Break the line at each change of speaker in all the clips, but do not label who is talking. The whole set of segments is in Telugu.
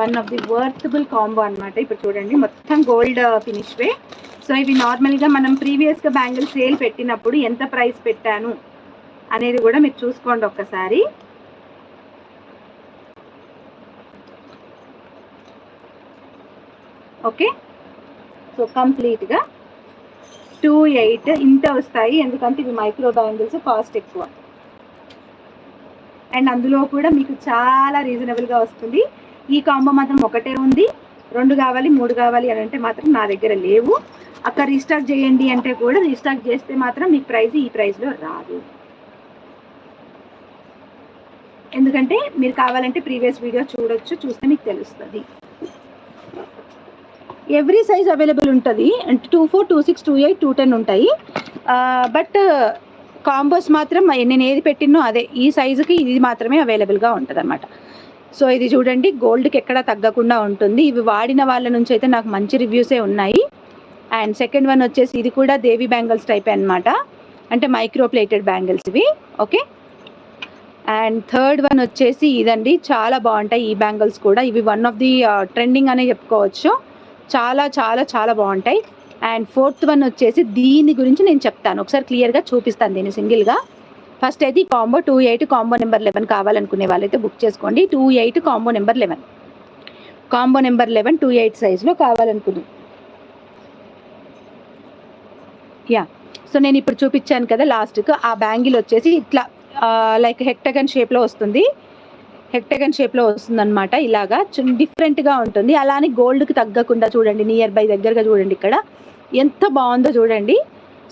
One of the worthable combo అనమాట. ఇప్పుడు చూడండి మొత్తం గోల్డ్ ఫినిష్వే. సో ఇవి నార్మల్గా మనం ప్రీవియస్గా బ్యాంగిల్ సేల్ పెట్టినప్పుడు ఎంత ప్రైస్ పెట్టాను అనేది కూడా మీరు చూసుకోండి ఒక్కసారి. ఓకే, సో కంప్లీట్గా 2.8 ఇంత వస్తాయి, ఎందుకంటే ఇవి మైక్రో బ్యాంగిల్స్, కాస్ట్ ఎక్కువ. అండ్ అందులో కూడా మీకు చాలా రీజనబుల్గా వస్తుంది. ఈ కాంబో మాత్రం ఒకటే ఉంది, 2 కావాలి 3 కావాలి అని అంటే మాత్రం నా దగ్గర లేవు. అక్కడ రీస్టాక్ చేయండి అంటే కూడా రీస్టాక్ చేస్తే మాత్రం మీకు ప్రైస్ ఈ ప్రైస్లో రాదు. ఎందుకంటే మీరు కావాలంటే ప్రీవియస్ వీడియో చూడొచ్చు, చూస్తే మీకు తెలుస్తుంది. ఎవ్రీ సైజ్ అవైలబుల్ ఉంటుంది, అంటే 24, 26, 28, 210 ఉంటాయి. బట్ కాంబోస్ మాత్రం నేను ఏది పెట్టినో అదే, ఈ సైజుకి ఇది మాత్రమే అవైలబుల్గా ఉంటుంది అనమాట. సో ఇది చూడండి, గోల్డ్కి ఎక్కడ తగ్గకుండా ఉంటుంది. ఇవి వాడిన వాళ్ళ నుంచి అయితే నాకు మంచి రివ్యూసే ఉన్నాయి. అండ్ సెకండ్ వన్ వచ్చేసి ఇది కూడా దేవి బ్యాంగిల్స్ టైప్ అనమాట, అంటే మైక్రో ప్లేటెడ్ బ్యాంగిల్స్ ఇవి. ఓకే, అండ్ థర్డ్ వన్ వచ్చేసి ఇదండి, చాలా బాగుంటాయి ఈ బ్యాంగిల్స్ కూడా. ఇవి వన్ ఆఫ్ ది ట్రెండింగ్ అనే చెప్పుకోవచ్చు, చాలా చాలా చాలా బాగుంటాయి. అండ్ ఫోర్త్ వన్ వచ్చేసి దీని గురించి నేను చెప్తాను, ఒకసారి క్లియర్గా చూపిస్తాను దీన్ని సింగిల్గా. ఫస్ట్ అయితే ఈ కాంబో 28 కాంబో నెంబర్ 11 కావాలనుకునే వాళ్ళైతే బుక్ చేసుకోండి. 28 కాంబో నెంబర్ 11, కాంబో నెంబర్ 11 28 సైజులో కావాలనుకుంది. యా, సో నేను ఇప్పుడు చూపించాను కదా లాస్ట్కి, ఆ బ్యాంగిల్ వచ్చేసి ఇట్లా లైక్ హెక్టగన్ షేప్లో వస్తుంది, హెక్టగన్ షేప్లో వస్తుందన్నమాట. ఇలాగా డిఫరెంట్గా ఉంటుంది. అలానే గోల్డ్కి తగ్గకుండా చూడండి, నియర్ బై దగ్గరగా చూడండి, ఇక్కడ ఎంత బాగుందో చూడండి.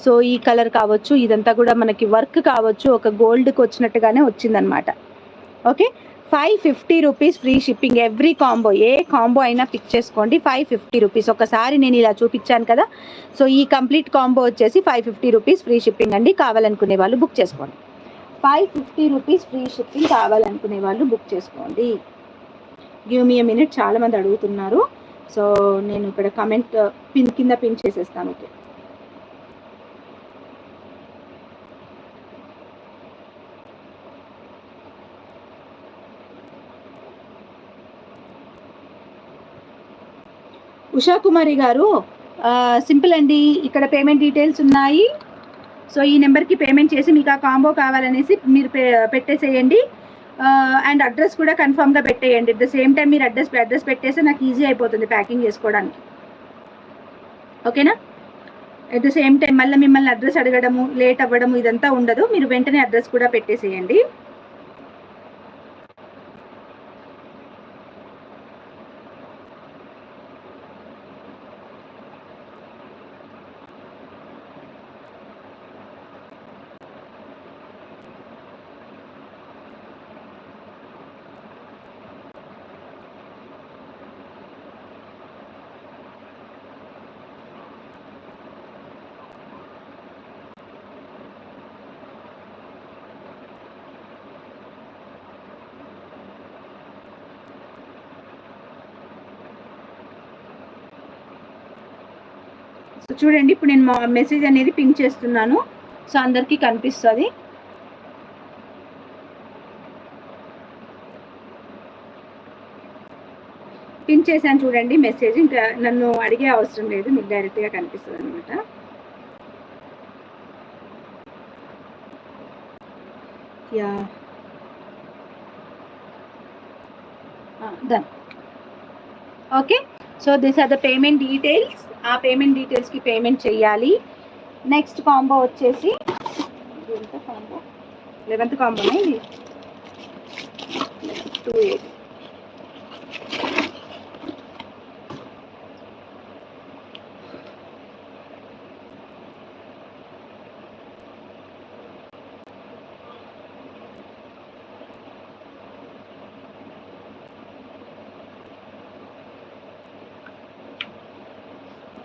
సో ఈ కలర్ కావచ్చు, ఇదంతా కూడా మనకి వర్క్ కావచ్చు, ఒక గోల్డ్కి వచ్చినట్టుగానే వచ్చిందనమాట. Okay, 550 rupees free shipping. Every combo, ఏ కాంబో అయినా పిక్ చేసుకోండి, 550 రూపీస్. ఒకసారి నేను ఇలా చూపించాను కదా, సో ఈ కంప్లీట్ కాంబో వచ్చేసి 550 రూపీస్ ఫ్రీ షిప్పింగ్ అండి. కావాలనుకునే వాళ్ళు బుక్ చేసుకోండి. 550 రూపీస్ ఫ్రీ షిప్పింగ్, కావాలనుకునే వాళ్ళు బుక్ చేసుకోండి. గివ్ మీ ఎ మినిట్, చాలామంది అడుగుతున్నారు. సో నేను ఇక్కడ కమెంట్ కింద పిన్ చేసేస్తాను. ఓకే, ఉషా కుమారి గారు, సింపుల్ అండి, ఇక్కడ పేమెంట్ డీటెయిల్స్ ఉన్నాయి. సో ఈ నెంబర్కి పేమెంట్ చేసి మీకు ఆ కాంబో కావాలనేసి మీరు పెట్టేసేయండి. అండ్ అడ్రస్ కూడా కన్ఫామ్గా పెట్టేయండి. అట్ ద సేమ్ టైం మీరు అడ్రస్ పెట్టేస్తే నాకు ఈజీ అయిపోతుంది ప్యాకింగ్ చేసుకోవడానికి. ఓకేనా? అట్ ద సేమ్ టైం మళ్ళీ మిమ్మల్ని అడ్రస్ అడగడము, లేట్ అవ్వడము ఇదంతా ఉండదు. మీరు వెంటనే అడ్రస్ కూడా పెట్టేసేయండి. సో చూడండి, ఇప్పుడు నేను మెసేజ్ అనేది పింక్ చేస్తున్నాను, సో అందరికీ కనిపిస్తుంది. పిన్ చేశాను చూడండి మెసేజ్, ఇంకా నన్ను అడిగే అవసరం లేదు, మీకు డైరెక్ట్గా కనిపిస్తుంది అనమాట. Yeah, done. Okay, so this are the payment details. ఆ పేమెంట్ డీటెయిల్స్కి పేమెంట్ చేయాలి. నెక్స్ట్ కాంబో వచ్చేసి కాంబో 11th కాంబోనే ఇది, 28.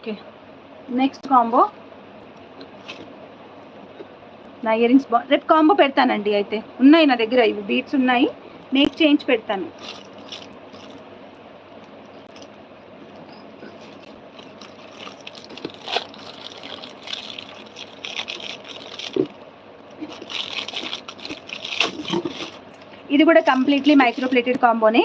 ఓకే, నెక్స్ట్ కాంబో నా ఇయర్ రింగ్స్ రేపు కాంబో పెడతానండి. అయితే ఉన్నాయి నా దగ్గర, ఇవి బీట్స్ ఉన్నాయి, మేక్ చేంజ్ పెడతాను. ఇది కూడా కంప్లీట్లీ మైక్రో ప్లేటెడ్ కాంబోనే.